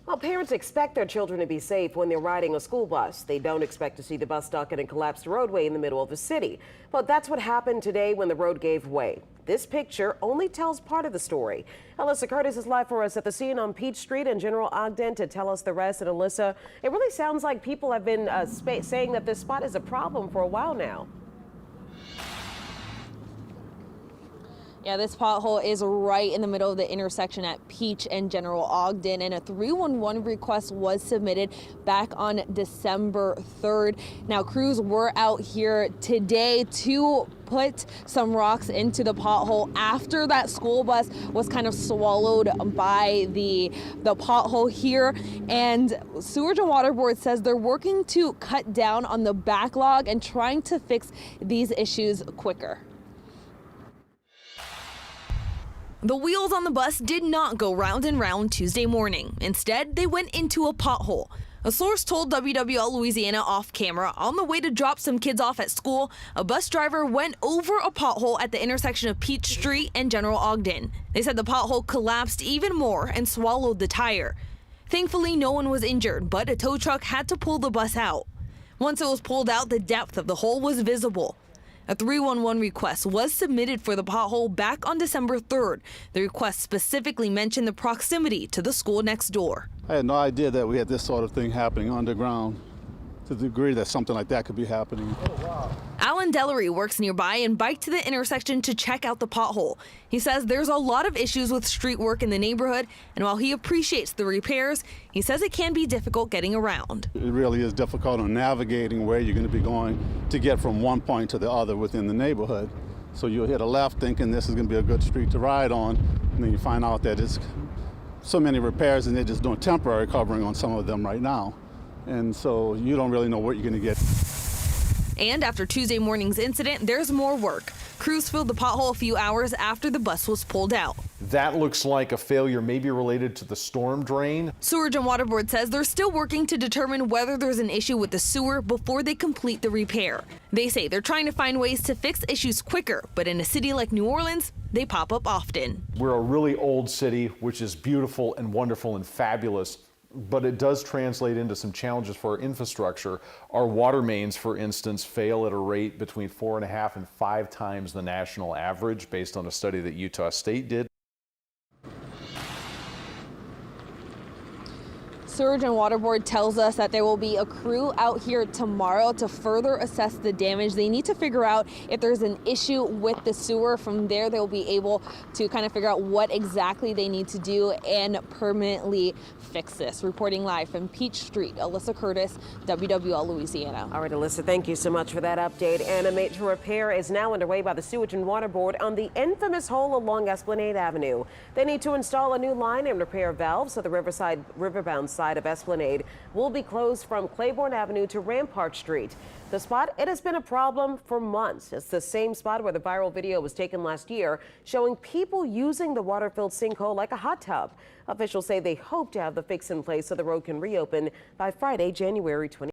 Well, parents expect their children to be safe when they're riding a school bus. They don't expect to see the bus stuck in a collapsed roadway in the middle of the city. But that's what happened today when the road gave way. This picture only tells part of the story. Alyssa Curtis is live for us at the scene on Peach Street in General Ogden to tell us the rest. And Alyssa, it really sounds like people have been saying that this spot is a problem for a while now. Yeah, this pothole is right in the middle of the intersection at Peach and General Ogden, and a 311 request was submitted back on December 3rd. Now, crews were out here today to put some rocks into the pothole after that school bus was kind of swallowed by the pothole here. And Sewage and Water Board says they're working to cut down on the backlog and trying to fix these issues quicker. The wheels on the bus did not go round and round Tuesday morning. Instead, they went into a pothole. A source told WWL Louisiana off camera on the way to drop some kids off at school, a bus driver went over a pothole at the intersection of Peach Street and General Ogden. They said the pothole collapsed even more and swallowed the tire. Thankfully, no one was injured, but a tow truck had to pull the bus out. Once it was pulled out, the depth of the hole was visible. A 311 request was submitted for the pothole back on December 3rd. The request specifically mentioned the proximity to the school next door. I had no idea that we had this sort of thing happening underground to the degree that something like that could be happening. Oh, wow. Alan Dellery works nearby and biked to the intersection to check out the pothole. He says there's a lot of issues with street work in the neighborhood, and while he appreciates the repairs, he says it can be difficult getting around. It really is difficult on navigating where you're going to be going to get from one point to the other within the neighborhood. So you'll hit a left thinking this is going to be a good street to ride on, and then you find out that it's so many repairs and they're just doing temporary covering on some of them right now. And so you don't really know what you're going to get. And after Tuesday morning's incident, there's more work. Crews filled the pothole a few hours after the bus was pulled out. That looks like a failure maybe related to the storm drain. Sewage and Water Board says they're still working to determine whether there's an issue with the sewer before they complete the repair. They say they're trying to find ways to fix issues quicker, but in a city like New Orleans, they pop up often. We're a really old city, which is beautiful and wonderful and fabulous, but it does translate into some challenges for our infrastructure. Our water mains, for instance, fail at a rate between 4.5 and 5 times the national average, based on a study that Utah State did. Sewage and Water Board tells us that there will be a crew out here tomorrow to further assess the damage. They need to figure out if there's an issue with the sewer. From there, they'll be able to kind of figure out what exactly they need to do and permanently fix this. Reporting live from Peach Street, Alyssa Curtis, WWL Louisiana. All right, Alyssa, thank you so much for that update. And a major repair is now underway by the Sewage and Water Board on the infamous hole along Esplanade Avenue. They need to install a new line and repair valves so the riverbound side of Esplanade will be closed from Claiborne Avenue to Rampart Street. The spot, it has been a problem for months. It's the same spot where the viral video was taken last year showing people using the water-filled sinkhole like a hot tub. Officials say they hope to have the fix in place so the road can reopen by Friday, January 20th.